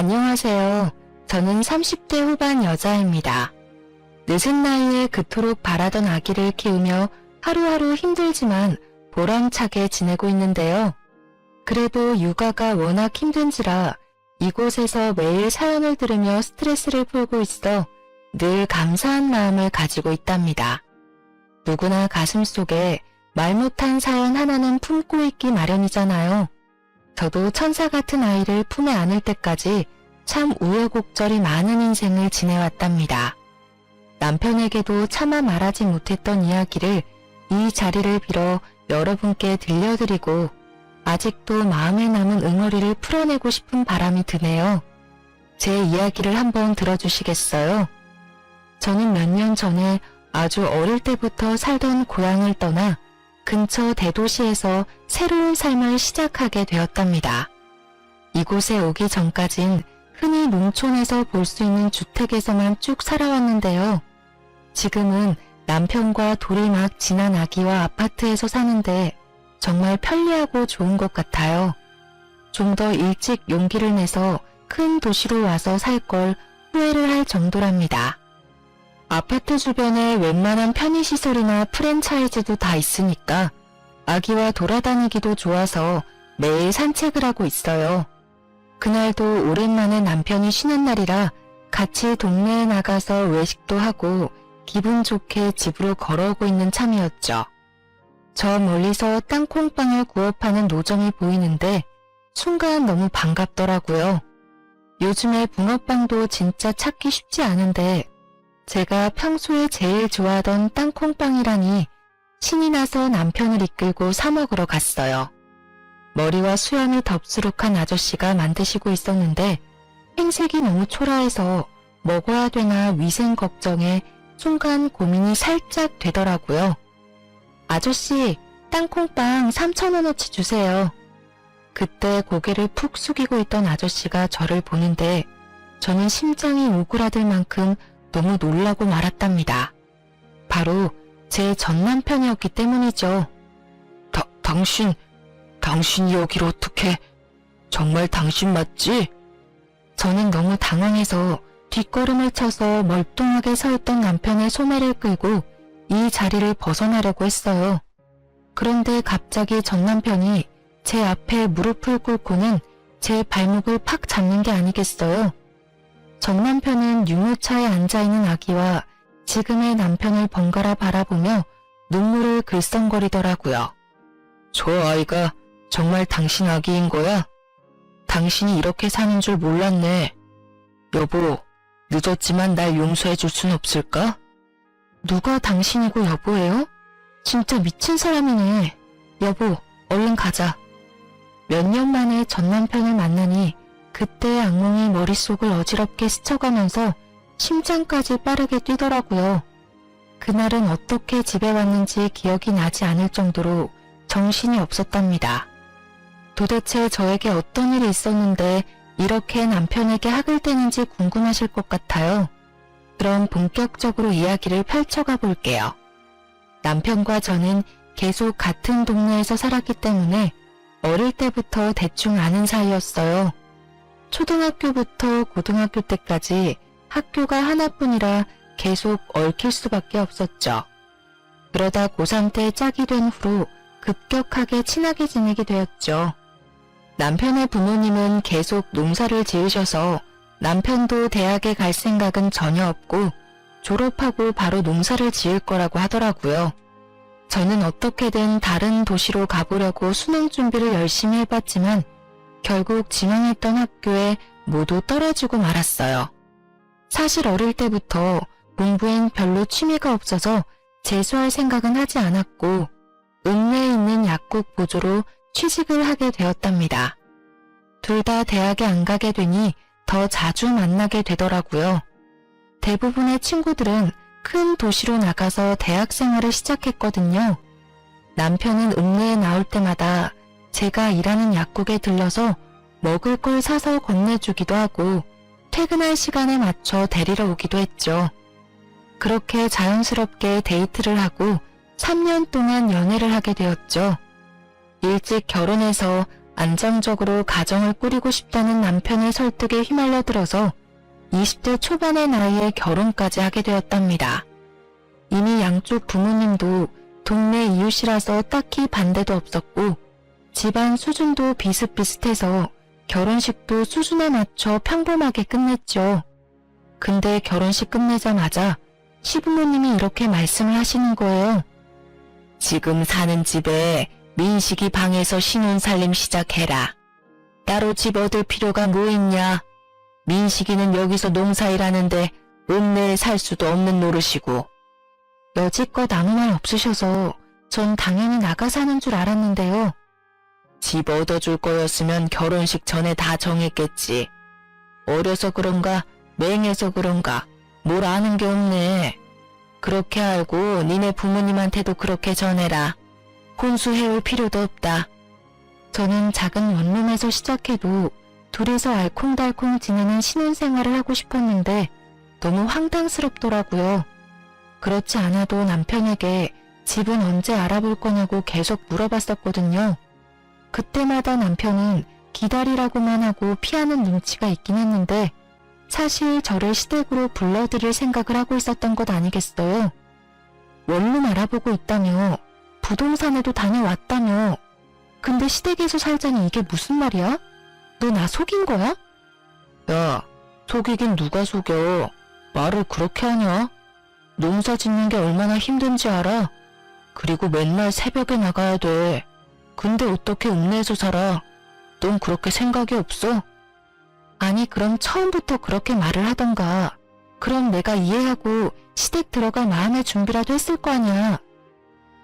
안녕하세요. 저는 30대 후반 여자입니다. 늦은 나이에 그토록 바라던 아기를 키우며 하루하루 힘들지만 보람차게 지내고 있는데요. 그래도 육아가 워낙 힘든지라 이곳에서 매일 사연을 들으며 스트레스를 풀고 있어 늘 감사한 마음을 가지고 있답니다. 누구나 가슴속에 말 못한 사연 하나는 품고 있기 마련이잖아요. 저도 천사 같은 아이를 품에 안을 때까지 참 우여곡절이 많은 인생을 지내왔답니다. 남편에게도 차마 말하지 못했던 이야기를 이 자리를 빌어 여러분께 들려드리고 아직도 마음에 남은 응어리를 풀어내고 싶은 바람이 드네요. 제 이야기를 한번 들어주시겠어요? 저는 몇 년 전에 아주 어릴 때부터 살던 고향을 떠나 근처 대도시에서 새로운 삶을 시작하게 되었답니다. 이곳에 오기 전까진 흔히 농촌에서 볼 수 있는 주택에서만 쭉 살아왔는데요. 지금은 남편과 돌이 막 지난 아기와 아파트에서 사는데 정말 편리하고 좋은 것 같아요. 좀 더 일찍 용기를 내서 큰 도시로 와서 살 걸 후회를 할 정도랍니다. 아파트 주변에 웬만한 편의시설이나 프랜차이즈도 다 있으니까 아기와 돌아다니기도 좋아서 매일 산책을 하고 있어요. 그날도 오랜만에 남편이 쉬는 날이라 같이 동네에 나가서 외식도 하고 기분 좋게 집으로 걸어오고 있는 참이었죠. 저 멀리서 땅콩빵을 구워 파는 노점이 보이는데 순간 너무 반갑더라고요. 요즘에 붕어빵도 진짜 찾기 쉽지 않은데 제가 평소에 제일 좋아하던 땅콩빵이라니 신이 나서 남편을 이끌고 사 먹으러 갔어요. 머리와 수염이 덥수룩한 아저씨가 만드시고 있었는데 행색이 너무 초라해서 먹어야 되나 위생 걱정에 순간 고민이 살짝 되더라고요. 아저씨, 땅콩빵 3,000원어치 주세요. 그때 고개를 푹 숙이고 있던 아저씨가 저를 보는데 저는 심장이 오그라들 만큼 너무 놀라고 말았답니다. 바로 제 전남편이었기 때문이죠. 당신이 여기로 어떻게? 정말 당신 맞지? 저는 너무 당황해서 뒷걸음을 쳐서 멀뚱하게 서 있던 남편의 소매를 끌고 이 자리를 벗어나려고 했어요. 그런데 갑자기 전남편이 제 앞에 무릎을 꿇고는 제 발목을 팍 잡는 게 아니겠어요? 전남편은 유모차에 앉아있는 아기와 지금의 남편을 번갈아 바라보며 눈물을 글썽거리더라고요. 저 아이가 정말 당신 아기인 거야? 당신이 이렇게 사는 줄 몰랐네. 여보, 늦었지만 날 용서해 줄 순 없을까? 누가 당신이고 여보예요? 진짜 미친 사람이네. 여보, 얼른 가자. 몇 년 만에 전남편을 만나니 그때의 악몽이 머릿속을 어지럽게 스쳐가면서 심장까지 빠르게 뛰더라고요. 그날은 어떻게 집에 왔는지 기억이 나지 않을 정도로 정신이 없었답니다. 도대체 저에게 어떤 일이 있었는데 이렇게 남편에게 학을 떼는지 궁금하실 것 같아요. 그럼 본격적으로 이야기를 펼쳐가 볼게요. 남편과 저는 계속 같은 동네에서 살았기 때문에 어릴 때부터 대충 아는 사이였어요. 초등학교부터 고등학교 때까지 학교가 하나뿐이라 계속 얽힐 수밖에 없었죠. 그러다 고3 때 짝이 된 후로 급격하게 친하게 지내게 되었죠. 남편의 부모님은 계속 농사를 지으셔서 남편도 대학에 갈 생각은 전혀 없고 졸업하고 바로 농사를 지을 거라고 하더라고요. 저는 어떻게든 다른 도시로 가보려고 수능 준비를 열심히 해봤지만 결국 지망했던 학교에 모두 떨어지고 말았어요. 사실 어릴 때부터 공부엔 별로 취미가 없어서 재수할 생각은 하지 않았고 읍내에 있는 약국 보조로 취직을 하게 되었답니다. 둘 다 대학에 안 가게 되니 더 자주 만나게 되더라고요. 대부분의 친구들은 큰 도시로 나가서 대학 생활을 시작했거든요. 남편은 읍내에 나올 때마다 제가 일하는 약국에 들러서 먹을 걸 사서 건네주기도 하고 퇴근할 시간에 맞춰 데리러 오기도 했죠. 그렇게 자연스럽게 데이트를 하고 3년 동안 연애를 하게 되었죠. 일찍 결혼해서 안정적으로 가정을 꾸리고 싶다는 남편의 설득에 휘말려 들어서 20대 초반의 나이에 결혼까지 하게 되었답니다. 이미 양쪽 부모님도 동네 이웃이라서 딱히 반대도 없었고 집안 수준도 비슷비슷해서 결혼식도 수준에 맞춰 평범하게 끝냈죠. 근데 결혼식 끝내자마자 시부모님이 이렇게 말씀을 하시는 거예요. 지금 사는 집에 민식이 방에서 신혼살림 시작해라. 따로 집 얻을 필요가 뭐 있냐. 민식이는 여기서 농사일하는데 읍내에 살 수도 없는 노릇이고. 여지껏 아무 말 없으셔서 전 당연히 나가 사는 줄 알았는데요. 집 얻어줄 거였으면 결혼식 전에 다 정했겠지. 어려서 그런가 맹해서 그런가 뭘 아는 게 없네. 그렇게 알고 니네 부모님한테도 그렇게 전해라. 혼수해올 필요도 없다. 저는 작은 원룸에서 시작해도 둘이서 알콩달콩 지내는 신혼생활을 하고 싶었는데 너무 황당스럽더라고요. 그렇지 않아도 남편에게 집은 언제 알아볼 거냐고 계속 물어봤었거든요. 그때마다 남편은 기다리라고만 하고 피하는 눈치가 있긴 했는데 사실 저를 시댁으로 불러들일 생각을 하고 있었던 것 아니겠어요? 원룸 알아보고 있다며, 부동산에도 다녀왔다며. 근데 시댁에서 살자니 이게 무슨 말이야? 너 나 속인 거야? 야, 속이긴 누가 속여. 말을 그렇게 하냐? 농사 짓는 게 얼마나 힘든지 알아? 그리고 맨날 새벽에 나가야 돼. 근데 어떻게 읍내에서 살아? 넌 그렇게 생각이 없어? 아니 그럼 처음부터 그렇게 말을 하던가. 그럼 내가 이해하고 시댁 들어갈 마음의 준비라도 했을 거 아니야.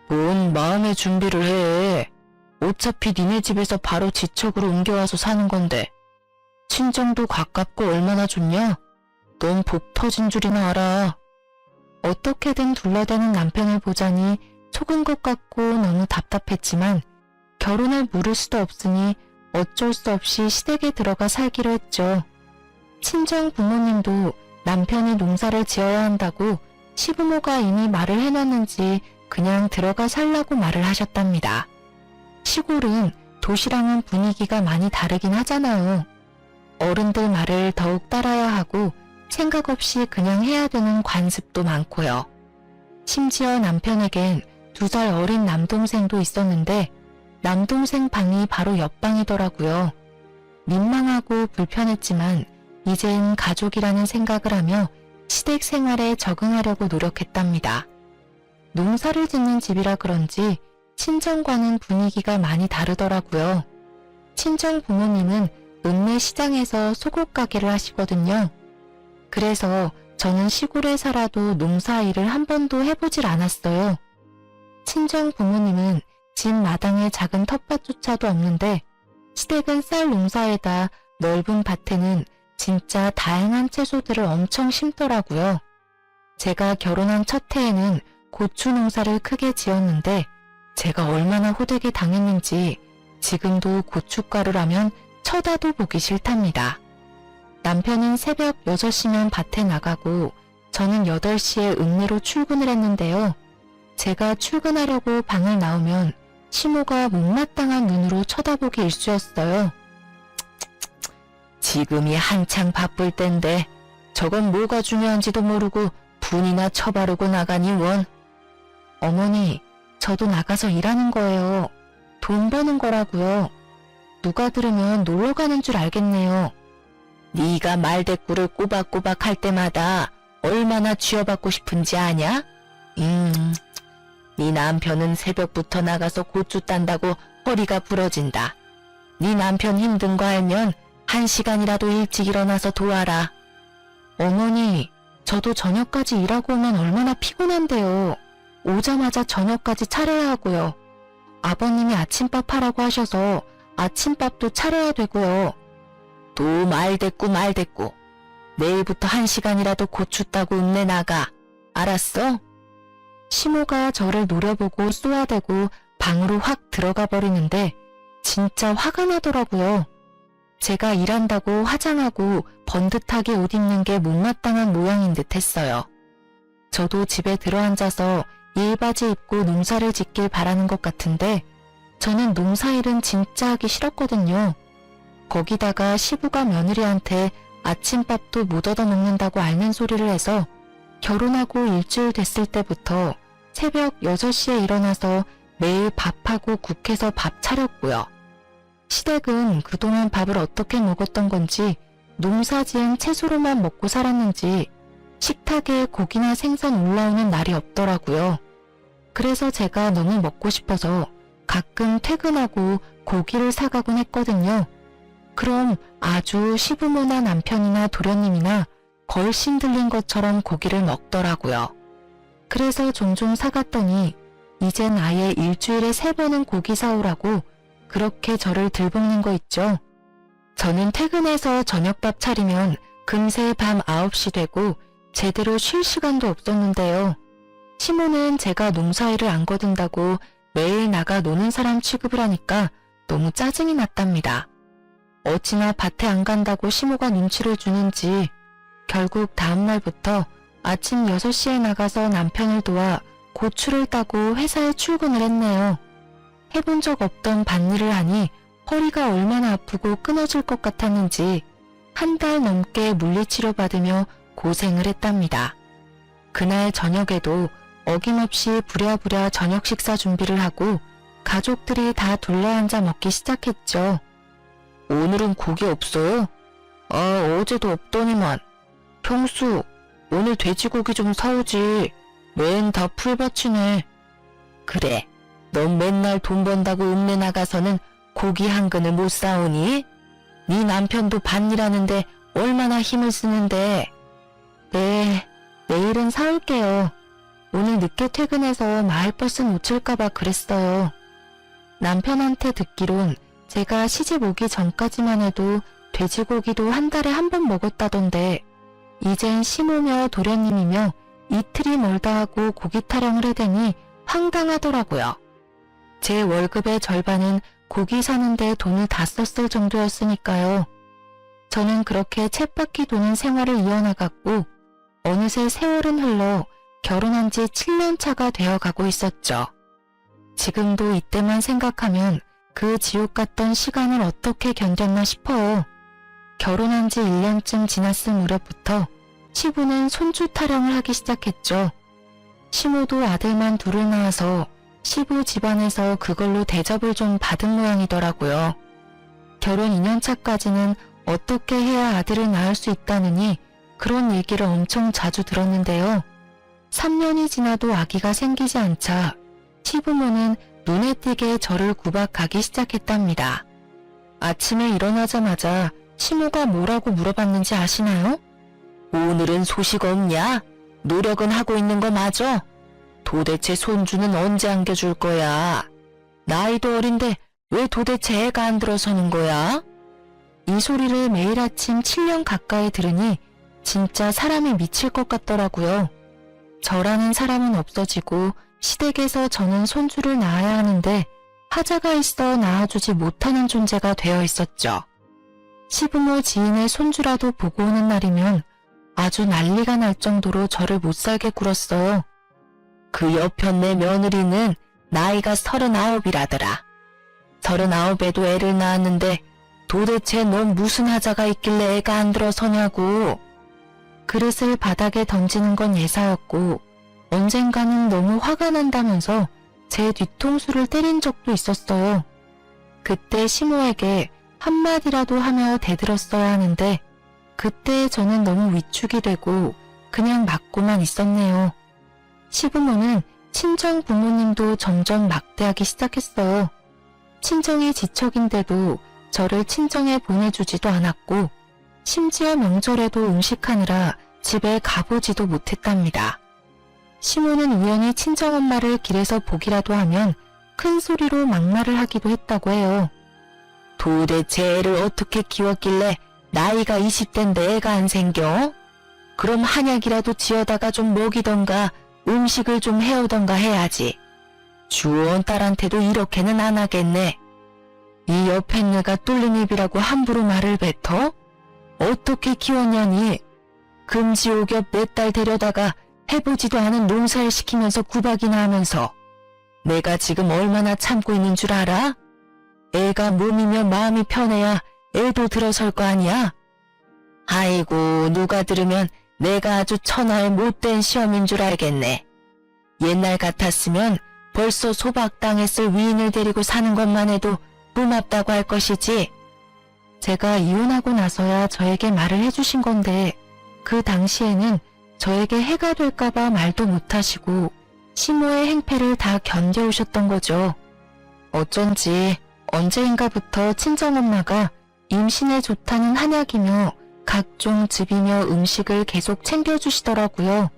뭔 마음의 준비를 해. 어차피 니네 집에서 바로 지척으로 옮겨와서 사는 건데. 친정도 가깝고 얼마나 좋냐? 넌 복 터진 줄이나 알아. 어떻게든 둘러대는 남편을 보자니 속은 것 같고 너무 답답했지만 결혼을 물을 수도 없으니 어쩔 수 없이 시댁에 들어가 살기로 했죠. 친정 부모님도 남편이 농사를 지어야 한다고 시부모가 이미 말을 해놨는지 그냥 들어가 살라고 말을 하셨답니다. 시골은 도시랑은 분위기가 많이 다르긴 하잖아요. 어른들 말을 더욱 따라야 하고 생각 없이 그냥 해야 되는 관습도 많고요. 심지어 남편에겐 2살 어린 남동생도 있었는데 남동생 방이 바로 옆방이더라고요. 민망하고 불편했지만 이젠 가족이라는 생각을 하며 시댁 생활에 적응하려고 노력했답니다. 농사를 짓는 집이라 그런지 친정과는 분위기가 많이 다르더라고요. 친정 부모님은 읍내 시장에서 속옷 가게를 하시거든요. 그래서 저는 시골에 살아도 농사일을 한 번도 해보질 않았어요. 친정 부모님은 집 마당에 작은 텃밭조차도 없는데 시댁은 쌀 농사에다 넓은 밭에는 진짜 다양한 채소들을 엄청 심더라고요. 제가 결혼한 첫 해에는 고추 농사를 크게 지었는데 제가 얼마나 호되게 당했는지 지금도 고춧가루라면 쳐다도 보기 싫답니다. 남편은 새벽 6시면 밭에 나가고 저는 8시에 읍내로 출근을 했는데요. 제가 출근하려고 방을 나오면 시모가 못마땅한 눈으로 쳐다보기 일쑤였어요. 지금이 한창 바쁠 땐데 저건 뭐가 중요한지도 모르고 분이나 쳐바르고 나가니 원. 어머니, 저도 나가서 일하는 거예요. 돈 버는 거라고요. 누가 들으면 놀러 가는 줄 알겠네요. 네가 말대꾸를 꼬박꼬박 할 때마다 얼마나 쥐어받고 싶은지 아냐? 네 남편은 새벽부터 나가서 고추 딴다고 허리가 부러진다. 네 남편 힘든 거 알면 1시간이라도 일찍 일어나서 도와라. 어머니, 저도 저녁까지 일하고 오면 얼마나 피곤한데요. 오자마자 저녁까지 차려야 하고요. 아버님이 아침밥 하라고 하셔서 아침밥도 차려야 되고요. 또 말대꾸. 내일부터 1시간이라도 고추 따고 읍내 나가. 알았어? 시모가 저를 노려보고 쏘아대고 방으로 확 들어가 버리는데 진짜 화가 나더라고요. 제가 일한다고 화장하고 번듯하게 옷 입는 게 못마땅한 모양인 듯 했어요. 저도 집에 들어앉아서 일바지 입고 농사를 짓길 바라는 것 같은데 저는 농사일은 진짜 하기 싫었거든요. 거기다가 시부가 며느리한테 아침밥도 못 얻어먹는다고 앓는 소리를 해서 결혼하고 일주일 됐을 때부터 새벽 6시에 일어나서 매일 밥하고 국해서 밥 차렸고요. 시댁은 그동안 밥을 어떻게 먹었던 건지 농사지은 채소로만 먹고 살았는지 식탁에 고기나 생선 올라오는 날이 없더라고요. 그래서 제가 너무 먹고 싶어서 가끔 퇴근하고 고기를 사가곤 했거든요. 그럼 아주 시부모나 남편이나 도련님이나 걸신 들린 것처럼 고기를 먹더라고요. 그래서 종종 사갔더니 이젠 아예 일주일에 3번은 고기 사오라고 그렇게 저를 들볶는 거 있죠. 저는 퇴근해서 저녁밥 차리면 금세 밤 9시 되고 제대로 쉴 시간도 없었는데요. 시모는 제가 농사일을 안 거둔다고 매일 나가 노는 사람 취급을 하니까 너무 짜증이 났답니다. 어찌나 밭에 안 간다고 시모가 눈치를 주는지 결국 다음날부터 아침 6시에 나가서 남편을 도와 고추를 따고 회사에 출근을 했네요. 해본 적 없던 밭일을 하니 허리가 얼마나 아프고 끊어질 것 같았는지 한 달 넘게 물리치료 받으며 고생을 했답니다. 그날 저녁에도 어김없이 부랴부랴 저녁 식사 준비를 하고 가족들이 다 둘러앉아 먹기 시작했죠. 오늘은 고기 없어요? 어제도 없더니만. 평수, 오늘 돼지고기 좀 사오지. 맨 다 풀밭이네. 그래, 넌 맨날 돈 번다고 읍내 나가서는 고기 한 근을 못 사오니? 네 남편도 밭일하는데 얼마나 힘을 쓰는데. 네, 내일은 사올게요. 오늘 늦게 퇴근해서 마을버스 놓칠까봐 그랬어요. 남편한테 듣기론 제가 시집 오기 전까지만 해도 돼지고기도 한 달에 한 번 먹었다던데 이젠 시모며 도련님이며 이틀이 멀다 하고 고기 타령을 해대니 황당하더라고요. 제 월급의 절반은 고기 사는데 돈을 다 썼을 정도였으니까요. 저는 그렇게 쳇바퀴 도는 생활을 이어나갔고 어느새 세월은 흘러 결혼한 지 7년 차가 되어가고 있었죠. 지금도 이때만 생각하면 그 지옥 같던 시간을 어떻게 견뎠나 싶어요. 결혼한 지 1년쯤 지났을 무렵부터 시부는 손주 타령을 하기 시작했죠. 시모도 아들만 둘을 낳아서 시부 집안에서 그걸로 대접을 좀 받은 모양이더라고요. 결혼 2년 차까지는 어떻게 해야 아들을 낳을 수 있다느니 그런 얘기를 엄청 자주 들었는데요. 3년이 지나도 아기가 생기지 않자 시부모는 눈에 띄게 저를 구박하기 시작했답니다. 아침에 일어나자마자 시모가 뭐라고 물어봤는지 아시나요? 오늘은 소식 없냐? 노력은 하고 있는 거 맞아? 도대체 손주는 언제 안겨줄 거야? 나이도 어린데 왜 도대체 애가 안 들어서는 거야? 이 소리를 매일 아침 7년 가까이 들으니 진짜 사람이 미칠 것 같더라고요. 저라는 사람은 없어지고 시댁에서 저는 손주를 낳아야 하는데 하자가 있어 낳아주지 못하는 존재가 되어 있었죠. 시부모 지인의 손주라도 보고 오는 날이면 아주 난리가 날 정도로 저를 못살게 굴었어요. 그 옆편네 며느리는 나이가 39이라더라. 39에도 애를 낳았는데 도대체 넌 무슨 하자가 있길래 애가 안 들어서냐고. 그릇을 바닥에 던지는 건 예사였고 언젠가는 너무 화가 난다면서 제 뒤통수를 때린 적도 있었어요. 그때 시모에게 한마디라도 하며 대들었어야 하는데 그때 저는 너무 위축이 되고 그냥 맞고만 있었네요. 시부모는 친정 부모님도 점점 막대하기 시작했어요. 친정이 지척인데도 저를 친정에 보내주지도 않았고 심지어 명절에도 음식하느라 집에 가보지도 못했답니다. 시모는 우연히 친정엄마를 길에서 보기라도 하면 큰 소리로 막말을 하기도 했다고 해요. 도대체 애를 어떻게 키웠길래 나이가 20대인데 애가 안 생겨? 그럼 한약이라도 지어다가 좀 먹이던가 음식을 좀 해오던가 해야지. 주원 딸한테도 이렇게는 안 하겠네. 이 옆에 내가 뚫린 입이라고 함부로 말을 뱉어? 어떻게 키웠냐니? 금지옥엽 몇 달 데려다가 해보지도 않은 농사일 시키면서 구박이나 하면서 내가 지금 얼마나 참고 있는 줄 알아? 애가 몸이면 마음이 편해야 애도 들어설 거 아니야? 아이고, 누가 들으면 내가 아주 천하의 못된 시험인 줄 알겠네. 옛날 같았으면 벌써 소박당했을 위인을 데리고 사는 것만 해도 고맙다고 할 것이지. 제가 이혼하고 나서야 저에게 말을 해주신 건데 그 당시에는 저에게 해가 될까봐 말도 못하시고 시모의 행패를 다 견뎌오셨던 거죠. 어쩐지 언제인가부터 친정엄마가 임신에 좋다는 한약이며 각종 즙이며 음식을 계속 챙겨주시더라고요.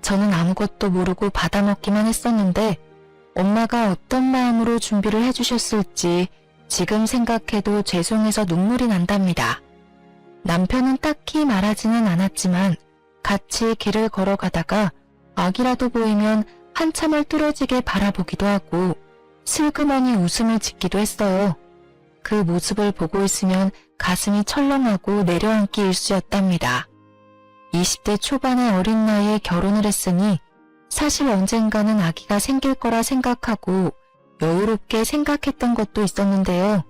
저는 아무것도 모르고 받아먹기만 했었는데 엄마가 어떤 마음으로 준비를 해주셨을지 지금 생각해도 죄송해서 눈물이 난답니다. 남편은 딱히 말하지는 않았지만 같이 길을 걸어가다가 아기라도 보이면 한참을 뚫어지게 바라보기도 하고 슬그머니 웃음을 짓기도 했어요. 그 모습을 보고 있으면 가슴이 철렁하고 내려앉기 일쑤였답니다. 20대 초반의 어린 나이에 결혼을 했으니 사실 언젠가는 아기가 생길 거라 생각하고 여유롭게 생각했던 것도 있었는데요.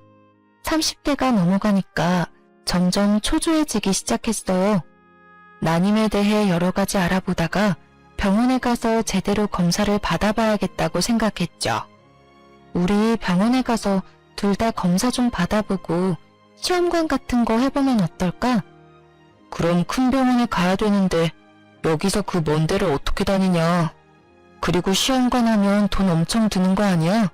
30대가 넘어가니까 점점 초조해지기 시작했어요. 난임에 대해 여러 가지 알아보다가 병원에 가서 제대로 검사를 받아봐야겠다고 생각했죠. 우리 병원에 가서 둘 다 검사 좀 받아보고 시험관 같은 거 해보면 어떨까? 그럼 큰 병원에 가야 되는데 여기서 그 먼 데를 어떻게 다니냐? 그리고 시험관 하면 돈 엄청 드는 거 아니야?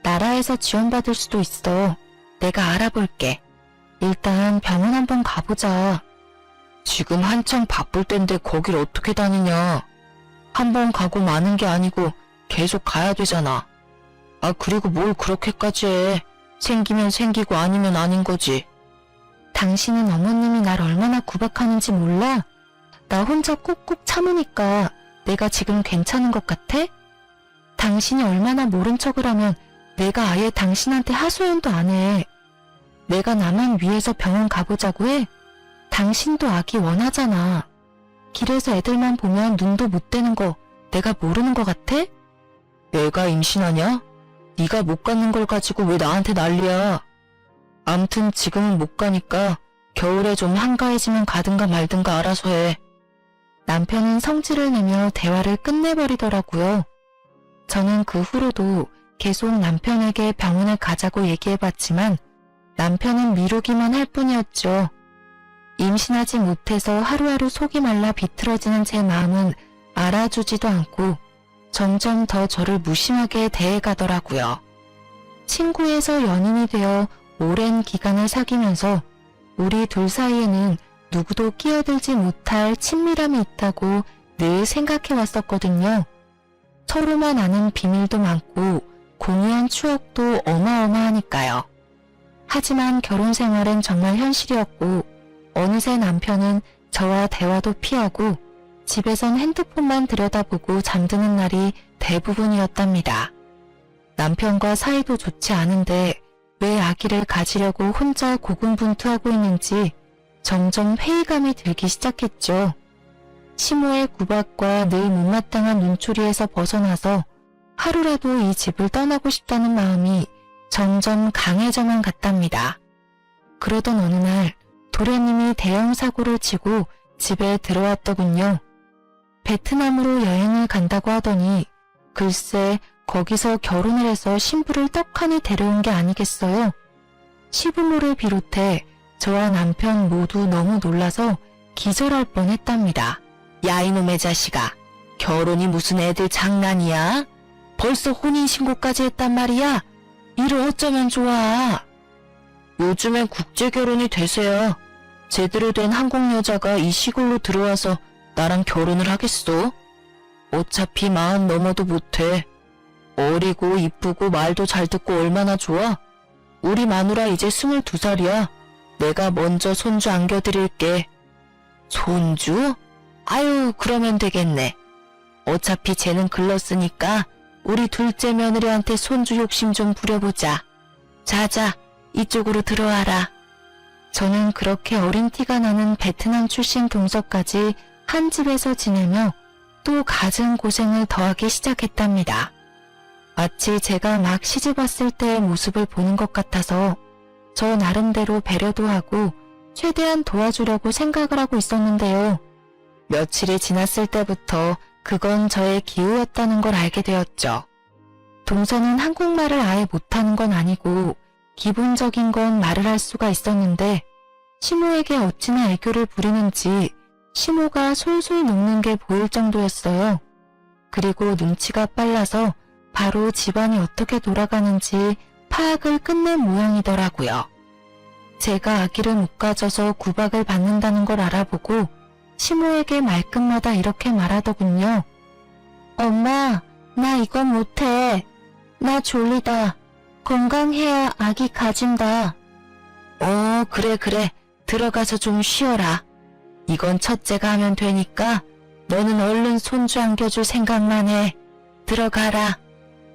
나라에서 지원받을 수도 있어. 내가 알아볼게. 일단 병원 한번 가보자. 지금 한창 바쁠 땐데 거길 어떻게 다니냐? 한번 가고 마는 게 아니고 계속 가야 되잖아. 아, 그리고 뭘 그렇게까지 해. 생기면 생기고 아니면 아닌 거지. 당신은 어머님이 날 얼마나 구박하는지 몰라? 나 혼자 꾹꾹 참으니까 내가 지금 괜찮은 것 같아? 당신이 얼마나 모른 척을 하면 내가 아예 당신한테 하소연도 안 해. 내가 나만 위해서 병원 가보자고 해? 당신도 아기 원하잖아. 길에서 애들만 보면 눈도 못 떼는 거 내가 모르는 것 같아? 내가 임신하냐? 네가 못 가는 걸 가지고 왜 나한테 난리야? 암튼 지금은 못 가니까 겨울에 좀 한가해지면 가든가 말든가 알아서 해. 남편은 성질을 내며 대화를 끝내버리더라고요. 저는 그 후로도 계속 남편에게 병원에 가자고 얘기해봤지만 남편은 미루기만 할 뿐이었죠. 임신하지 못해서 하루하루 속이 말라 비틀어지는 제 마음은 알아주지도 않고 점점 더 저를 무심하게 대해가더라고요. 친구에서 연인이 되어 오랜 기간을 사귀면서 우리 둘 사이에는 누구도 끼어들지 못할 친밀함이 있다고 늘 생각해 왔었거든요. 서로만 아는 비밀도 많고 공유한 추억도 어마어마하니까요. 하지만 결혼 생활은 정말 현실이었고 어느새 남편은 저와 대화도 피하고 집에선 핸드폰만 들여다보고 잠드는 날이 대부분이었답니다. 남편과 사이도 좋지 않은데 왜 아기를 가지려고 혼자 고군분투하고 있는지 점점 회의감이 들기 시작했죠. 시모의 구박과 늘 못마땅한 눈초리에서 벗어나서 하루라도 이 집을 떠나고 싶다는 마음이 점점 강해져만 갔답니다. 그러던 어느 날 도련님이 대형 사고를 치고 집에 들어왔더군요. 베트남으로 여행을 간다고 하더니 글쎄 거기서 결혼을 해서 신부를 떡하니 데려온 게 아니겠어요. 시부모를 비롯해 저와 남편 모두 너무 놀라서 기절할 뻔했답니다. 야 이놈의 자식아, 결혼이 무슨 애들 장난이야? 벌써 혼인신고까지 했단 말이야? 이를 어쩌면 좋아. 요즘엔 국제결혼이 대세야. 제대로 된 한국 여자가 이 시골로 들어와서 나랑 결혼을 하겠어? 어차피 40 넘어도 못해. 어리고 이쁘고 말도 잘 듣고 얼마나 좋아? 우리 마누라 이제 22살이야. 내가 먼저 손주 안겨드릴게. 손주? 아유, 그러면 되겠네. 어차피 쟤는 글렀으니까 우리 둘째 며느리한테 손주 욕심 좀 부려보자. 자자, 이쪽으로 들어와라. 저는 그렇게 어린 티가 나는 베트남 출신 동서까지 한 집에서 지내며 또 갖은 고생을 더하기 시작했답니다. 마치 제가 막 시집 왔을 때의 모습을 보는 것 같아서 저 나름대로 배려도 하고 최대한 도와주려고 생각을 하고 있었는데요. 며칠이 지났을 때부터 그건 저의 기우였다는 걸 알게 되었죠. 동서는 한국말을 아예 못하는 건 아니고 기본적인 건 말을 할 수가 있었는데 시모에게 어찌나 애교를 부리는지 시모가 솔솔 녹는 게 보일 정도였어요. 그리고 눈치가 빨라서 바로 집안이 어떻게 돌아가는지 파악을 끝낸 모양이더라고요. 제가 아기를 못 가져서 구박을 받는다는 걸 알아보고 시모에게 말끝마다 이렇게 말하더군요. 엄마, 나 이건 못해. 나 졸리다. 건강해야 아기 가진다. 그래. 들어가서 좀 쉬어라. 이건 첫째가 하면 되니까 너는 얼른 손주 안겨줄 생각만 해. 들어가라.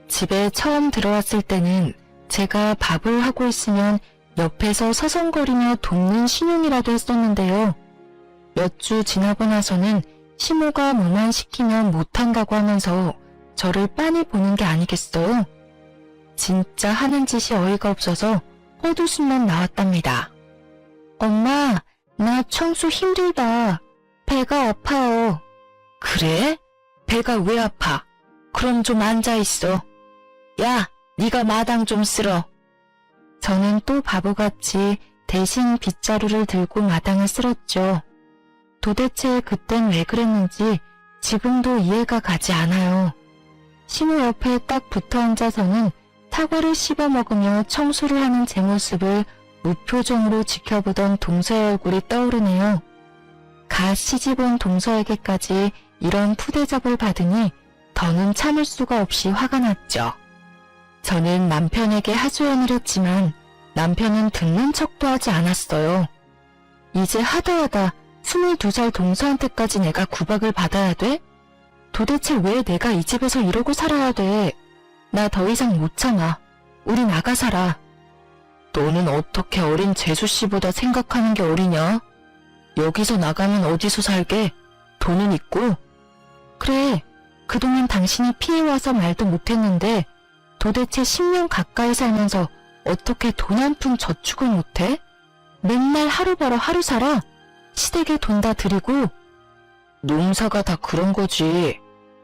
집에 처음 들어왔을 때는 제가 밥을 하고 있으면 옆에서 서성거리며 돕는 신용이라도 했었는데요. 몇 주 지나고 나서는 시모가 뭐만 시키면 못한다고 하면서 저를 빤히 보는 게 아니겠어요? 진짜 하는 짓이 어이가 없어서 헛웃음만 나왔답니다. 엄마, 나 청소 힘들다. 배가 아파요. 그래? 배가 왜 아파? 그럼 좀 앉아있어. 야, 네가 마당 좀 쓸어. 저는 또 바보같이 대신 빗자루를 들고 마당을 쓸었죠. 도대체 그땐 왜 그랬는지 지금도 이해가 가지 않아요. 시모 옆에 딱 붙어 앉아서는 사과를 씹어 먹으며 청소를 하는 제 모습을 무표정으로 지켜보던 동서의 얼굴이 떠오르네요. 갓 시집온 동서에게까지 이런 푸대접을 받으니 더는 참을 수가 없이 화가 났죠. 저는 남편에게 하소연을 했지만 남편은 듣는 척도 하지 않았어요. 이제 하다하다 22살 동서한테까지 내가 구박을 받아야 돼? 도대체 왜 내가 이 집에서 이러고 살아야 돼? 나 더 이상 못 참아. 우리 나가 살아. 너는 어떻게 어린 재수씨보다 생각하는 게 어리냐? 여기서 나가면 어디서 살게? 돈은 있고? 그래, 그동안 당신이 피해와서 말도 못했는데 도대체 10년 가까이 살면서 어떻게 돈 한 푼 저축을 못해? 맨날 하루 벌어 하루 살아? 시댁에 돈 다 드리고? 농사가 다 그런 거지.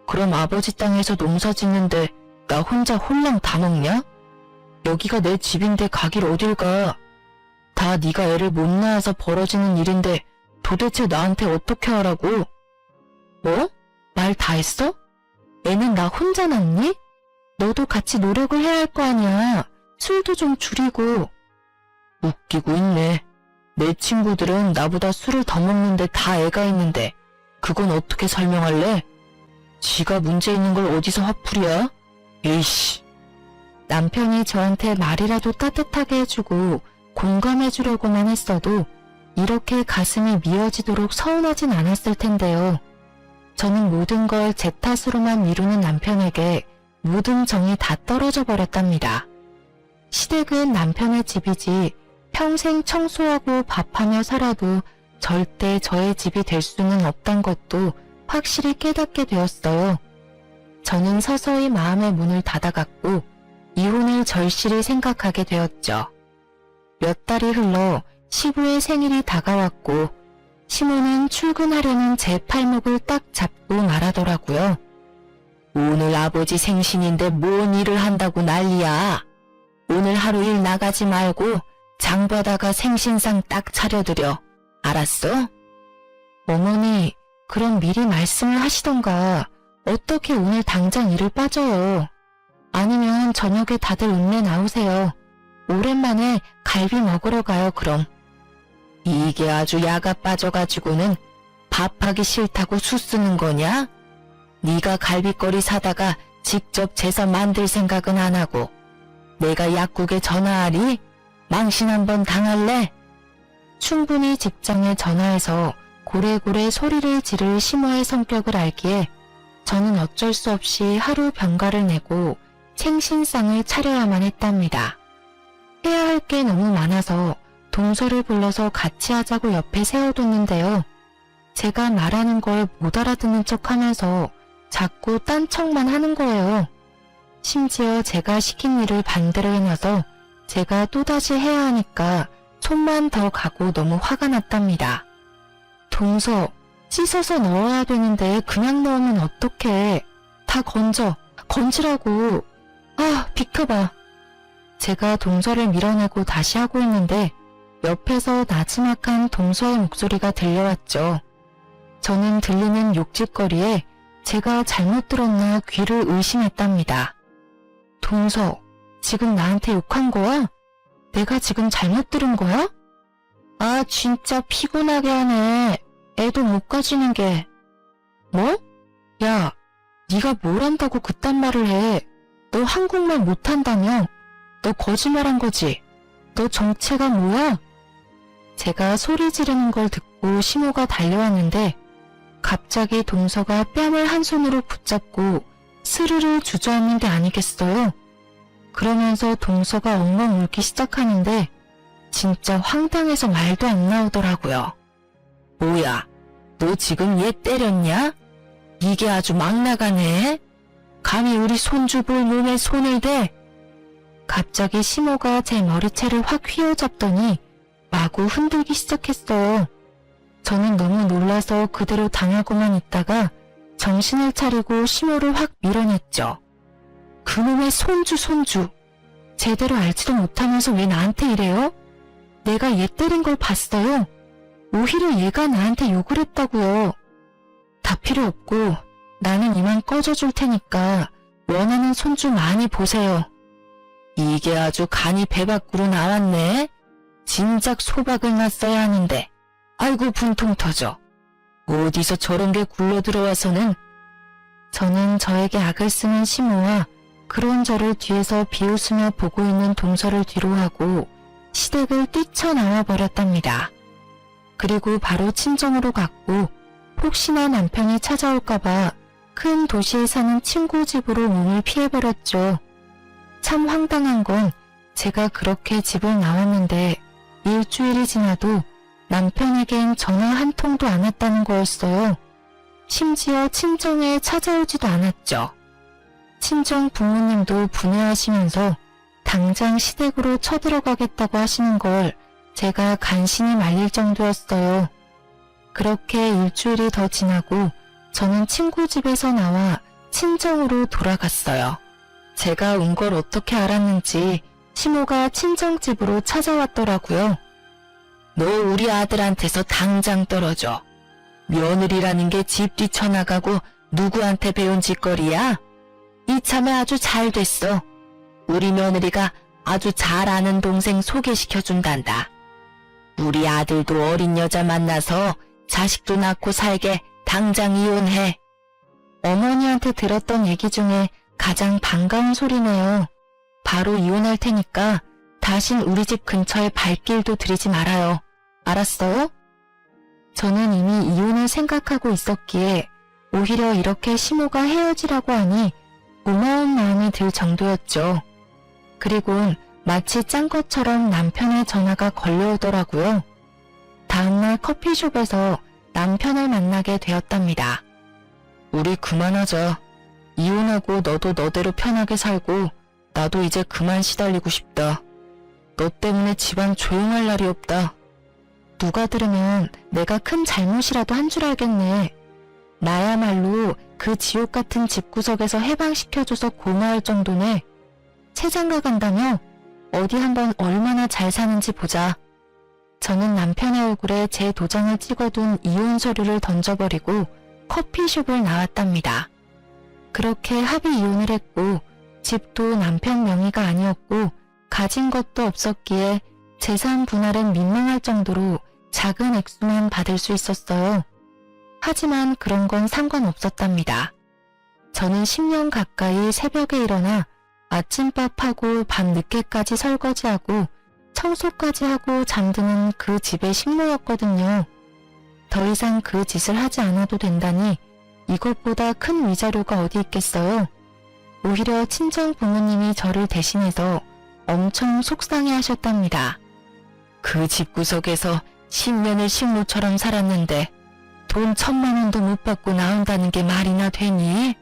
그럼 아버지 땅에서 농사 짓는데 나 혼자 홀랑 다 먹냐? 여기가 내 집인데 가길 어딜 가. 다 네가 애를 못 낳아서 벌어지는 일인데 도대체 나한테 어떻게 하라고? 뭐? 말 다 했어? 애는 나 혼자 낳니? 너도 같이 노력을 해야 할 거 아니야. 술도 좀 줄이고. 웃기고 있네. 내 친구들은 나보다 술을 더 먹는데 다 애가 있는데 그건 어떻게 설명할래? 지가 문제 있는 걸 어디서 화풀이야? 에이씨. 남편이 저한테 말이라도 따뜻하게 해주고 공감해주려고만 했어도 이렇게 가슴이 미어지도록 서운하진 않았을 텐데요. 저는 모든 걸 제 탓으로만 미루는 남편에게 모든 정이 다 떨어져 버렸답니다. 시댁은 남편의 집이지 평생 청소하고 밥하며 살아도 절대 저의 집이 될 수는 없단 것도 확실히 깨닫게 되었어요. 저는 서서히 마음의 문을 닫아갔고 이혼을 절실히 생각하게 되었죠. 몇 달이 흘러 시부의 생일이 다가왔고 시모는 출근하려는 제 팔목을 딱 잡고 말하더라고요. 오늘 아버지 생신인데 뭔 일을 한다고 난리야. 오늘 하루 일 나가지 말고 장 봐다가 생신상 딱 차려드려. 알았어? 어머니, 그럼 미리 말씀을 하시던가 어떻게 오늘 당장 일을 빠져요. 아니면 저녁에 다들 읍내 나오세요. 오랜만에 갈비 먹으러 가요 그럼. 이게 아주 야가 빠져가지고는 밥하기 싫다고 수쓰는 거냐? 네가 갈비거리 사다가 직접 재서 만들 생각은 안 하고 내가 약국에 전화하리? 망신 한번 당할래? 충분히 직장에 전화해서 고래고래 소리를 지를 시모의 성격을 알기에 저는 어쩔 수 없이 하루 병가를 내고 생신상을 차려야만 했답니다. 해야 할 게 너무 많아서 동서를 불러서 같이 하자고 옆에 세워뒀는데요. 제가 말하는 걸 못 알아듣는 척 하면서 자꾸 딴 척만 하는 거예요. 심지어 제가 시킨 일을 반대로 해놔서 제가 또다시 해야 하니까 손만 더 가고 너무 화가 났답니다. 동서, 씻어서 넣어야 되는데 그냥 넣으면 어떡해. 다 건지라고. 아, 비켜봐. 제가 동서를 밀어내고 다시 하고 있는데 옆에서 나지막한 동서의 목소리가 들려왔죠. 저는 들리는 욕짓거리에 제가 잘못 들었나 귀를 의심했답니다. 동서, 지금 나한테 욕한 거야? 내가 지금 잘못 들은 거야? 아, 진짜 피곤하게 하네. 애도 못 가지는 게. 뭐? 야, 네가 뭘 한다고 그딴 말을 해. 너 한국말 못한다며? 너 거짓말한 거지? 너 정체가 뭐야? 제가 소리 지르는 걸 듣고 심호가 달려왔는데 갑자기 동서가 뺨을 한 손으로 붙잡고 스르르 주저앉는 데 아니겠어요? 그러면서 동서가 엉엉 울기 시작하는데 진짜 황당해서 말도 안 나오더라고요. 뭐야, 너 지금 얘 때렸냐? 이게 아주 막 나가네. 감히 우리 손주 볼 몸에 손을 대. 갑자기 심호가 제 머리채를 확 휘어잡더니 마구 흔들기 시작했어요. 저는 너무 놀라서 그대로 당하고만 있다가 정신을 차리고 심호를 확 밀어냈죠. 그놈의 손주. 제대로 알지도 못하면서 왜 나한테 이래요? 내가 얘 때린 걸 봤어요. 오히려 얘가 나한테 욕을 했다고요. 다 필요 없고 나는 이만 꺼져줄 테니까 원하는 손주 많이 보세요. 이게 아주 간이 배 밖으로 나왔네. 진작 소박을 놨어야 하는데. 아이고 분통 터져. 어디서 저런 게 굴러 들어와서는. 저는 저에게 악을 쓰는 심호와 그런 저를 뒤에서 비웃으며 보고 있는 동서를 뒤로하고 시댁을 뛰쳐나와 버렸답니다. 그리고 바로 친정으로 갔고 혹시나 남편이 찾아올까봐 큰 도시에 사는 친구 집으로 몸을 피해버렸죠. 참 황당한 건 제가 그렇게 집을 나왔는데 일주일이 지나도 남편에겐 전화 한 통도 안 했다는 거였어요. 심지어 친정에 찾아오지도 않았죠. 친정 부모님도 분해하시면서 당장 시댁으로 쳐들어가겠다고 하시는 걸 제가 간신히 말릴 정도였어요. 그렇게 일주일이 더 지나고 저는 친구 집에서 나와 친정으로 돌아갔어요. 제가 온 걸 어떻게 알았는지 심호가 친정집으로 찾아왔더라고요. 너 우리 아들한테서 당장 떨어져. 며느리라는 게 집 뛰쳐나가고 누구한테 배운 짓거리야? 이참에 아주 잘 됐어. 우리 며느리가 아주 잘 아는 동생 소개시켜준단다. 우리 아들도 어린 여자 만나서 자식도 낳고 살게 당장 이혼해. 어머니한테 들었던 얘기 중에 가장 반가운 소리네요. 바로 이혼할 테니까 다신 우리 집 근처에 발길도 들이지 말아요. 알았어요? 저는 이미 이혼을 생각하고 있었기에 오히려 이렇게 심호가 헤어지라고 하니 고마운 마음이 들 정도였죠. 그리고 마치 짠 것처럼 남편의 전화가 걸려오더라고요. 다음날 커피숍에서 남편을 만나게 되었답니다. 우리 그만하자. 이혼하고 너도 너대로 편하게 살고 나도 이제 그만 시달리고 싶다. 너 때문에 집안 조용할 날이 없다. 누가 들으면 내가 큰 잘못이라도 한 줄 알겠네. 나야말로 그 지옥 같은 집구석에서 해방시켜줘서 고마울 정도네. 채장가 간다며? 어디 한번 얼마나 잘 사는지 보자. 저는 남편의 얼굴에 제 도장을 찍어둔 이혼 서류를 던져버리고 커피숍을 나왔답니다. 그렇게 합의 이혼을 했고 집도 남편 명의가 아니었고 가진 것도 없었기에 재산 분할은 민망할 정도로 작은 액수만 받을 수 있었어요. 하지만 그런 건 상관없었답니다. 저는 10년 가까이 새벽에 일어나 아침밥하고 밤 늦게까지 설거지하고 청소까지 하고 잠드는 그 집의 식모였거든요. 더 이상 그 짓을 하지 않아도 된다니 이것보다 큰 위자료가 어디 있겠어요. 오히려 친정 부모님이 저를 대신해서 엄청 속상해 하셨답니다. 그 집구석에서 10년을 식모처럼 살았는데 돈 1,000만 원도 못 받고 나온다는 게 말이나 되니?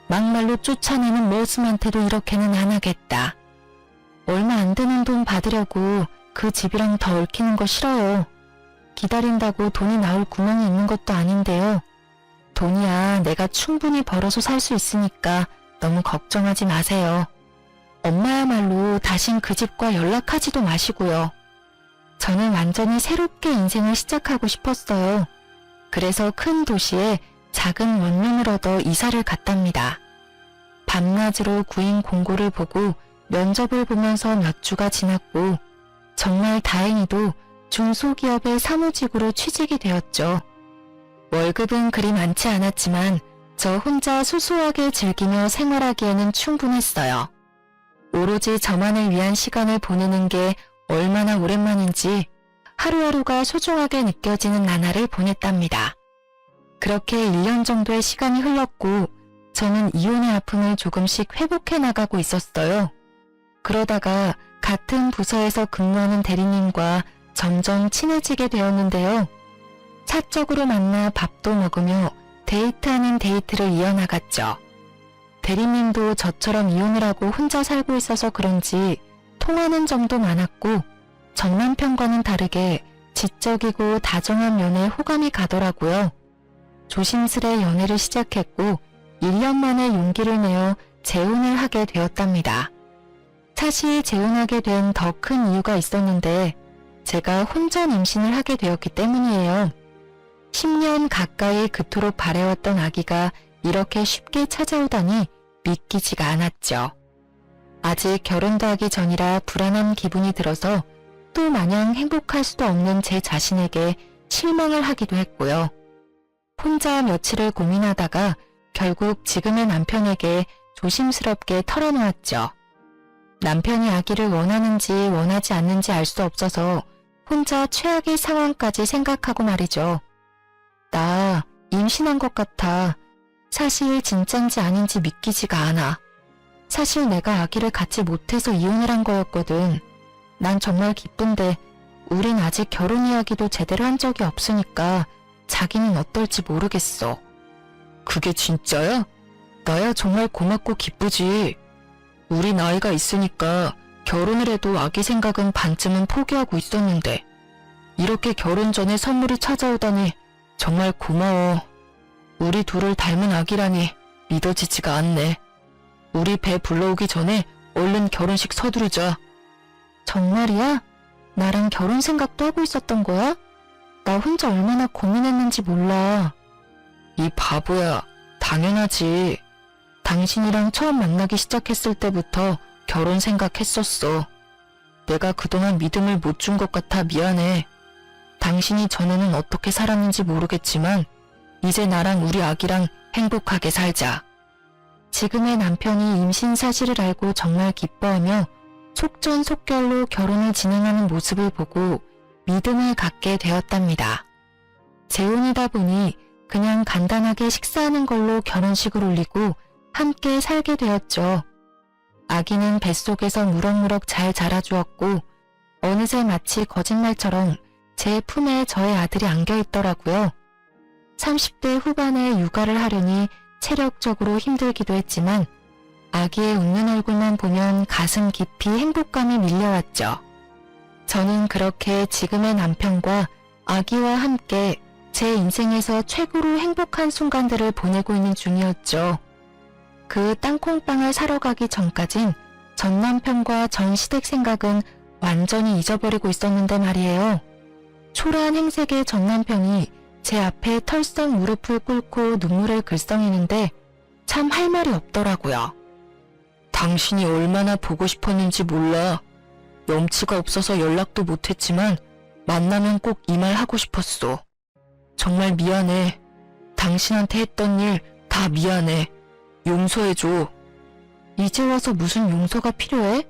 막말로 쫓아내는 머슴한테도 이렇게는 안 하겠다. 얼마 안 되는 돈 받으려고 그 집이랑 더 얽히는 거 싫어요. 기다린다고 돈이 나올 구멍이 있는 것도 아닌데요. 돈이야 내가 충분히 벌어서 살 수 있으니까 너무 걱정하지 마세요. 엄마야말로 다신 그 집과 연락하지도 마시고요. 저는 완전히 새롭게 인생을 시작하고 싶었어요. 그래서 큰 도시에 작은 원룸을 얻어 이사를 갔답니다. 밤낮으로 구인 공고를 보고 면접을 보면서 몇 주가 지났고 정말 다행히도 중소기업의 사무직으로 취직이 되었죠. 월급은 그리 많지 않았지만 저 혼자 소소하게 즐기며 생활하기에는 충분했어요. 오로지 저만을 위한 시간을 보내는 게 얼마나 오랜만인지 하루하루가 소중하게 느껴지는 나날을 보냈답니다. 그렇게 1년 정도의 시간이 흘렀고 저는 이혼의 아픔을 조금씩 회복해 나가고 있었어요. 그러다가 같은 부서에서 근무하는 대리님과 점점 친해지게 되었는데요. 사적으로 만나 밥도 먹으며 데이트하는 데이트를 이어나갔죠. 대리님도 저처럼 이혼을 하고 혼자 살고 있어서 그런지 통하는 점도 많았고 전 남편과는 다르게 지적이고 다정한 면에 호감이 가더라고요. 조심스레 연애를 시작했고 1년 만에 용기를 내어 재혼을 하게 되었답니다. 사실 재혼하게 된 더 큰 이유가 있었는데 제가 혼전 임신을 하게 되었기 때문이에요. 10년 가까이 그토록 바래왔던 아기가 이렇게 쉽게 찾아오다니 믿기지가 않았죠. 아직 결혼도 하기 전이라 불안한 기분이 들어서 또 마냥 행복할 수도 없는 제 자신에게 실망을 하기도 했고요. 혼자 며칠을 고민하다가 결국 지금의 남편에게 조심스럽게 털어놓았죠. 남편이 아기를 원하는지 원하지 않는지 알 수 없어서 혼자 최악의 상황까지 생각하고 말이죠. 나 임신한 것 같아. 사실 진짠지 아닌지 믿기지가 않아. 사실 내가 아기를 갖지 못해서 이혼을 한 거였거든. 난 정말 기쁜데 우린 아직 결혼 이야기도 제대로 한 적이 없으니까 자기는 어떨지 모르겠어. 그게 진짜야? 나야 정말 고맙고 기쁘지. 우리 나이가 있으니까 결혼을 해도 아기 생각은 반쯤은 포기하고 있었는데 이렇게 결혼 전에 선물이 찾아오다니 정말 고마워. 우리 둘을 닮은 아기라니 믿어지지가 않네. 우리 배 불러오기 전에 얼른 결혼식 서두르자. 정말이야? 나랑 결혼 생각도 하고 있었던 거야? 나 혼자 얼마나 고민했는지 몰라. 이 바보야, 당연하지. 당신이랑 처음 만나기 시작했을 때부터 결혼 생각했었어. 내가 그동안 믿음을 못 준 것 같아 미안해. 당신이 전에는 어떻게 살았는지 모르겠지만 이제 나랑 우리 아기랑 행복하게 살자. 지금의 남편이 임신 사실을 알고 정말 기뻐하며 속전속결로 결혼을 진행하는 모습을 보고 믿음을 갖게 되었답니다. 재혼이다 보니 그냥 간단하게 식사하는 걸로 결혼식을 올리고 함께 살게 되었죠. 아기는 뱃속에서 무럭무럭 잘 자라주었고 어느새 마치 거짓말처럼 제 품에 저의 아들이 안겨있더라고요. 30대 후반에 육아를 하려니 체력적으로 힘들기도 했지만 아기의 웃는 얼굴만 보면 가슴 깊이 행복감이 밀려왔죠. 저는 그렇게 지금의 남편과 아기와 함께 제 인생에서 최고로 행복한 순간들을 보내고 있는 중이었죠. 그 땅콩빵을 사러 가기 전까진 전 남편과 전 시댁 생각은 완전히 잊어버리고 있었는데 말이에요. 초라한 행색의 전 남편이 제 앞에 털썩 무릎을 꿇고 눈물을 글썽이는데 참 할 말이 없더라고요. 당신이 얼마나 보고 싶었는지 몰라. 염치가 없어서 연락도 못했지만 만나면 꼭 이 말 하고 싶었어. 정말 미안해. 당신한테 했던 일 다 미안해. 용서해줘. 이제 와서 무슨 용서가 필요해?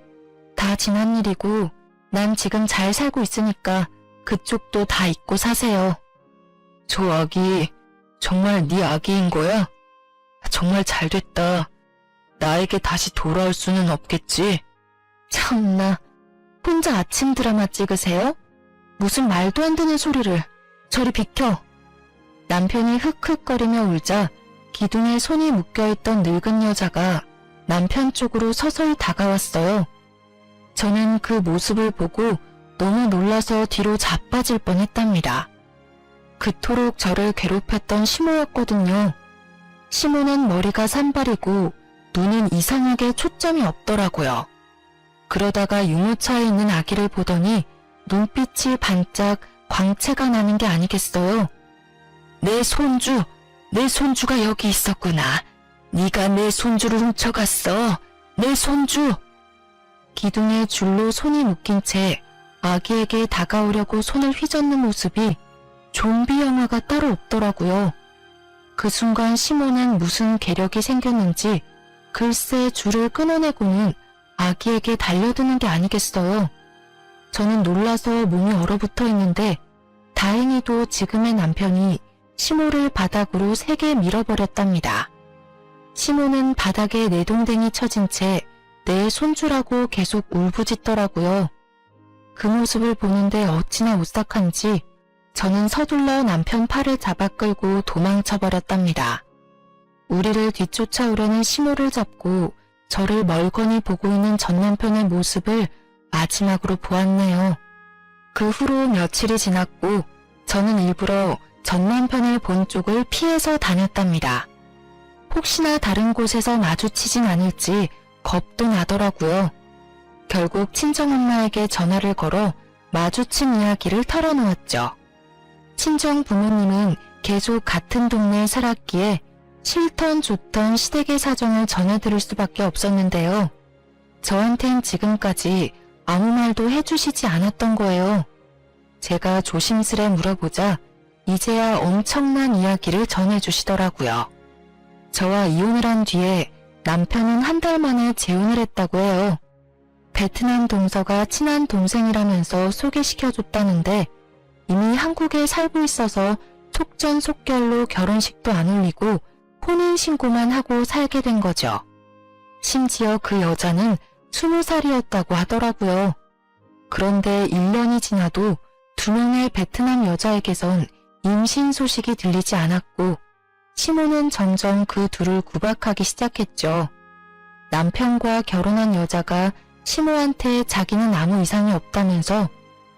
다 지난 일이고 난 지금 잘 살고 있으니까 그쪽도 다 잊고 사세요. 저 아기 정말 네 아기인 거야? 정말 잘됐다. 나에게 다시 돌아올 수는 없겠지? 참나, 혼자 아침 드라마 찍으세요? 무슨 말도 안 되는 소리를. 저리 비켜. 남편이 흑흑거리며 울자 기둥에 손이 묶여있던 늙은 여자가 남편 쪽으로 서서히 다가왔어요. 저는 그 모습을 보고 너무 놀라서 뒤로 자빠질 뻔했답니다. 그토록 저를 괴롭혔던 시모였거든요. 시모는 머리가 산발이고 눈은 이상하게 초점이 없더라고요. 그러다가 유모차에 있는 아기를 보더니 눈빛이 반짝 광채가 나는 게 아니겠어요. 내 손주가 여기 있었구나. 네가 내 손주를 훔쳐갔어. 내 손주. 기둥에 줄로 손이 묶인 채 아기에게 다가오려고 손을 휘젓는 모습이 좀비 영화가 따로 없더라고요. 그 순간 시모는 무슨 계력이 생겼는지 글쎄 줄을 끊어내고는 아기에게 달려드는 게 아니겠어요. 저는 놀라서 몸이 얼어붙어 있는데 다행히도 지금의 남편이 시모를 바닥으로 세게 밀어버렸답니다. 시모는 바닥에 내동댕이 쳐진 채 내 손주라고 계속 울부짖더라고요. 그 모습을 보는데 어찌나 오싹한지 저는 서둘러 남편 팔을 잡아 끌고 도망쳐버렸답니다. 우리를 뒤쫓아오려는 시모를 잡고 저를 멀거니 보고 있는 전 남편의 모습을 마지막으로 보았네요. 그 후로 며칠이 지났고 저는 일부러 전 남편을 본 쪽을 피해서 다녔답니다. 혹시나 다른 곳에서 마주치진 않을지 겁도 나더라고요. 결국 친정엄마에게 전화를 걸어 마주친 이야기를 털어놓았죠. 친정 부모님은 계속 같은 동네에 살았기에 싫던 좋던 시댁의 사정을 전해드릴 수밖에 없었는데요. 저한텐 지금까지 아무 말도 해주시지 않았던 거예요. 제가 조심스레 물어보자 이제야 엄청난 이야기를 전해주시더라고요. 저와 이혼을 한 뒤에 남편은 한 달 만에 재혼을 했다고 해요. 베트남 동서가 친한 동생이라면서 소개시켜줬다는데 이미 한국에 살고 있어서 속전속결로 결혼식도 안 올리고 혼인신고만 하고 살게 된 거죠. 심지어 그 여자는 20살이었다고 하더라고요. 그런데 1년이 지나도 2명의 베트남 여자에게선 임신 소식이 들리지 않았고 시모는 점점 그 둘을 구박하기 시작했죠. 남편과 결혼한 여자가 시모한테 자기는 아무 이상이 없다면서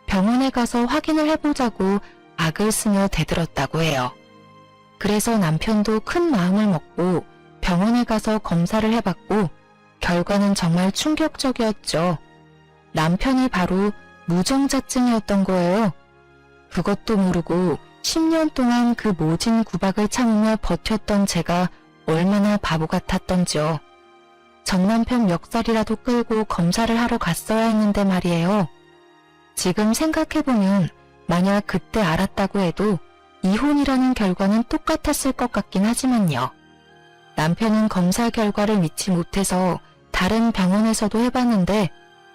병원에 가서 확인을 해보자고 악을 쓰며 대들었다고 해요. 그래서 남편도 큰 마음을 먹고 병원에 가서 검사를 해봤고 결과는 정말 충격적이었죠. 남편이 바로 무정자증이었던 거예요. 그것도 모르고 10년 동안 그 모진 구박을 참으며 버텼던 제가 얼마나 바보 같았던지요. 전 남편 멱살이라도 끌고 검사를 하러 갔어야 했는데 말이에요. 지금 생각해보면 만약 그때 알았다고 해도 이혼이라는 결과는 똑같았을 것 같긴 하지만요. 남편은 검사 결과를 믿지 못해서 다른 병원에서도 해봤는데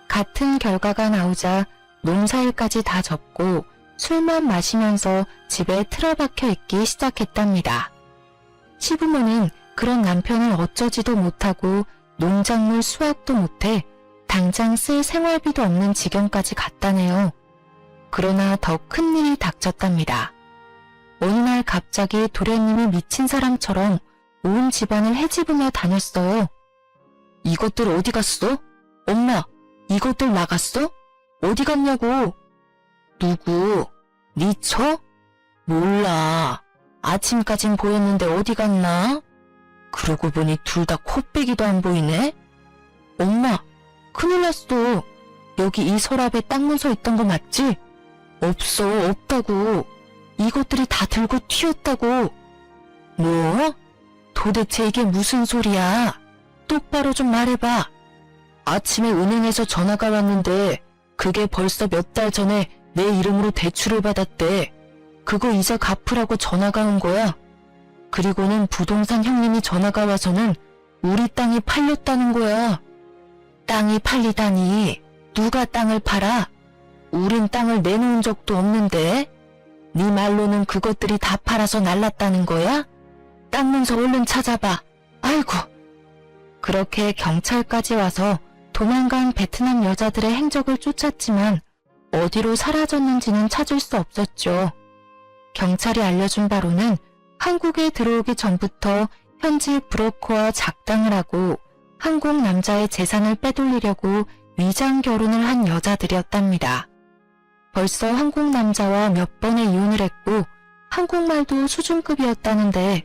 같은 결과가 나오자 농사일까지 다 접고 술만 마시면서 집에 틀어박혀 있기 시작했답니다. 시부모는 그런 남편을 어쩌지도 못하고 농작물 수확도 못해 당장 쓸 생활비도 없는 지경까지 갔다네요. 그러나 더 큰 일이 닥쳤답니다. 어느 날 갑자기 도련님이 미친 사람처럼 온 집안을 헤집으며 다녔어요. 이것들 어디 갔어? 엄마, 이것들 나갔어? 어디 갔냐고. 누구? 네 처? 몰라. 아침까진 보였는데 어디 갔나? 그러고 보니 둘 다 코빼기도 안 보이네? 엄마, 큰일 났어. 여기 이 서랍에 땅 문서 있던 거 맞지? 없어, 없다고. 이것들이 다 들고 튀었다고. 뭐? 도대체 이게 무슨 소리야? 똑바로 좀 말해봐. 아침에 은행에서 전화가 왔는데 그게 벌써 몇 달 전에 내 이름으로 대출을 받았대. 그거 이자 갚으라고 전화가 온 거야. 그리고는 부동산 형님이 전화가 와서는 우리 땅이 팔렸다는 거야. 땅이 팔리다니. 누가 땅을 팔아? 우린 땅을 내놓은 적도 없는데. 네 말로는 그것들이 다 팔아서 날랐다는 거야? 땅 문서 얼른 찾아봐. 아이고. 그렇게 경찰까지 와서 도망간 베트남 여자들의 행적을 쫓았지만 어디로 사라졌는지는 찾을 수 없었죠. 경찰이 알려준 바로는 한국에 들어오기 전부터 현지 브로커와 작당을 하고 한국 남자의 재산을 빼돌리려고 위장 결혼을 한 여자들이었답니다. 벌써 한국 남자와 몇 번의 이혼을 했고 한국말도 수준급이었다는데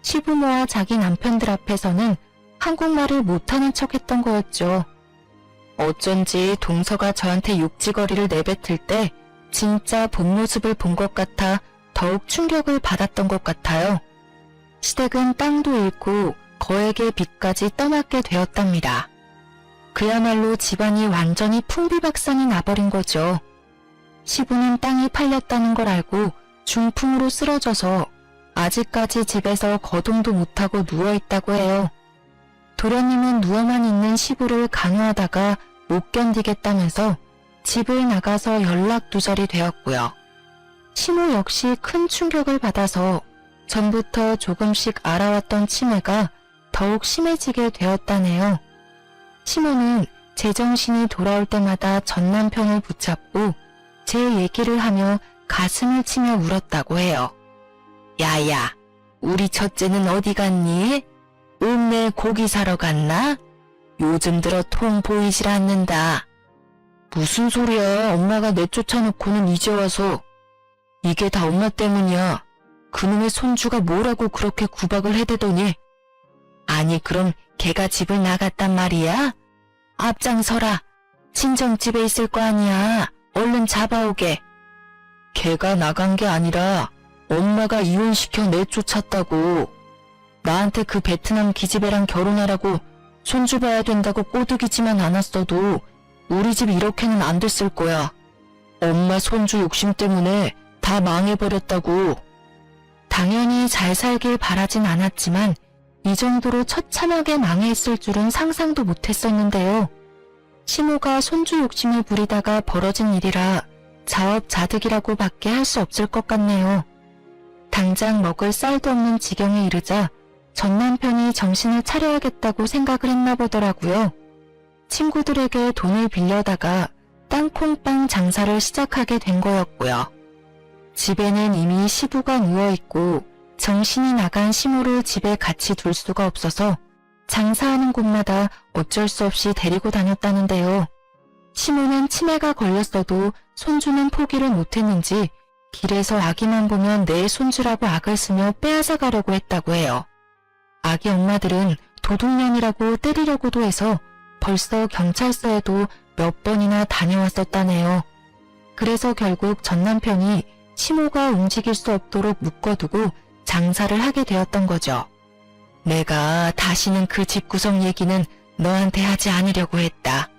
시부모와 자기 남편들 앞에서는 한국말을 못하는 척했던 거였죠. 어쩐지 동서가 저한테 욕지거리를 내뱉을 때 진짜 본 모습을 본 것 같아 더욱 충격을 받았던 것 같아요. 시댁은 땅도 잃고 거액의 빚까지 떠맡게 되었답니다. 그야말로 집안이 완전히 풍비박산이 나버린 거죠. 시부는 땅이 팔렸다는 걸 알고 중풍으로 쓰러져서 아직까지 집에서 거동도 못하고 누워있다고 해요. 도련님은 누워만 있는 시부를 강요하다가 못 견디겠다면서 집을 나가서 연락두절이 되었고요. 시모 역시 큰 충격을 받아서 전부터 조금씩 알아왔던 치매가 더욱 심해지게 되었다네요. 시모는 제정신이 돌아올 때마다 전 남편을 붙잡고 제 얘기를 하며 가슴을 치며 울었다고 해요. 야야, 우리 첫째는 어디 갔니? 읍내에 고기 사러 갔나? 요즘 들어 통 보이질 않는다. 무슨 소리야, 엄마가 내쫓아놓고는 이제 와서. 이게 다 엄마 때문이야. 그놈의 손주가 뭐라고 그렇게 구박을 해대더니. 아니 그럼 걔가 집을 나갔단 말이야? 앞장서라. 친정집에 있을 거 아니야. 얼른 잡아오게. 걔가 나간 게 아니라 엄마가 이혼시켜 내쫓았다고. 나한테 그 베트남 기집애랑 결혼하라고 손주 봐야 된다고 꼬드기지만 않았어도 우리 집 이렇게는 안 됐을 거야. 엄마 손주 욕심 때문에 다 망해버렸다고. 당연히 잘 살길 바라진 않았지만 이 정도로 처참하게 망해있을 줄은 상상도 못했었는데요. 시모가 손주 욕심을 부리다가 벌어진 일이라 자업자득이라고 밖에 할 수 없을 것 같네요. 당장 먹을 쌀도 없는 지경에 이르자 전 남편이 정신을 차려야겠다고 생각을 했나 보더라고요. 친구들에게 돈을 빌려다가 땅콩빵 장사를 시작하게 된 거였고요. 집에는 이미 시부가 누워있고 정신이 나간 시모를 집에 같이 둘 수가 없어서 장사하는 곳마다 어쩔 수 없이 데리고 다녔다는데요. 시모는 치매가 걸렸어도 손주는 포기를 못했는지 길에서 아기만 보면 내 손주라고 악을 쓰며 빼앗아 가려고 했다고 해요. 아기 엄마들은 도둑년이라고 때리려고도 해서 벌써 경찰서에도 몇 번이나 다녀왔었다네요. 그래서 결국 전 남편이 시모가 움직일 수 없도록 묶어두고 장사를 하게 되었던 거죠. 내가 다시는 그 집구석 얘기는 너한테 하지 않으려고 했다.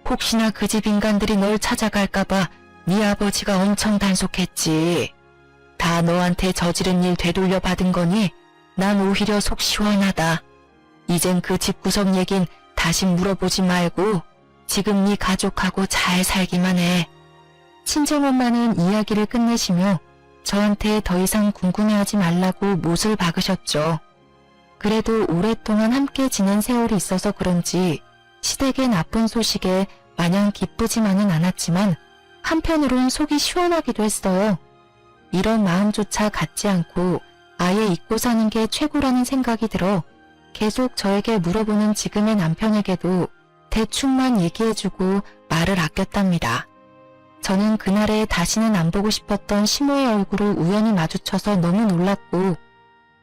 혹시나 그 집 인간들이 널 찾아갈까봐 네 아버지가 엄청 단속했지. 다 너한테 저지른 일 되돌려 받은 거니 난 오히려 속 시원하다. 이젠 그 집구석 얘긴 다시 물어보지 말고 지금 네 가족하고 잘 살기만 해. 친정엄마는 이야기를 끝내시며 저한테 더 이상 궁금해하지 말라고 못을 박으셨죠. 그래도 오랫동안 함께 지낸 세월이 있어서 그런지 시댁의 나쁜 소식에 마냥 기쁘지만은 않았지만 한편으론 속이 시원하기도 했어요. 이런 마음조차 갖지 않고 아예 잊고 사는 게 최고라는 생각이 들어 계속 저에게 물어보는 지금의 남편에게도 대충만 얘기해주고 말을 아꼈답니다. 저는 그날에 다시는 안 보고 싶었던 시모의 얼굴을 우연히 마주쳐서 너무 놀랐고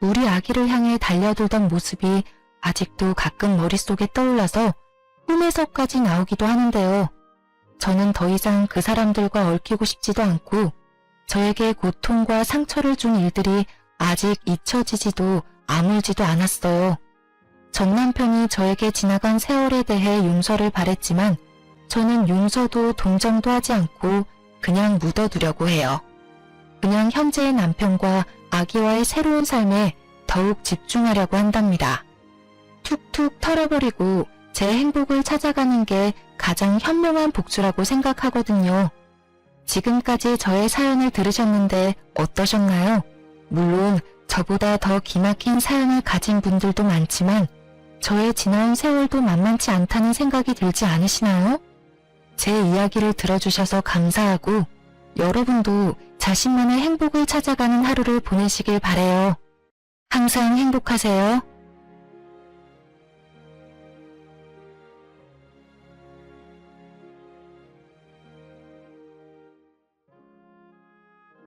우리 아기를 향해 달려들던 모습이 아직도 가끔 머릿속에 떠올라서 꿈에서까지 나오기도 하는데요. 저는 더 이상 그 사람들과 얽히고 싶지도 않고 저에게 고통과 상처를 준 일들이 아직 잊혀지지도 아물지도 않았어요. 전 남편이 저에게 지나간 세월에 대해 용서를 바랬지만 저는 용서도 동정도 하지 않고 그냥 묻어두려고 해요. 그냥 현재의 남편과 아기와의 새로운 삶에 더욱 집중하려고 한답니다. 툭툭 털어버리고 제 행복을 찾아가는 게 가장 현명한 복수라고 생각하거든요. 지금까지 저의 사연을 들으셨는데 어떠셨나요? 물론 저보다 더 기막힌 사연을 가진 분들도 많지만 저의 지나온 세월도 만만치 않다는 생각이 들지 않으시나요? 제 이야기를 들어주셔서 감사하고 여러분도 자신만의 행복을 찾아가는 하루를 보내시길 바래요. 항상 행복하세요.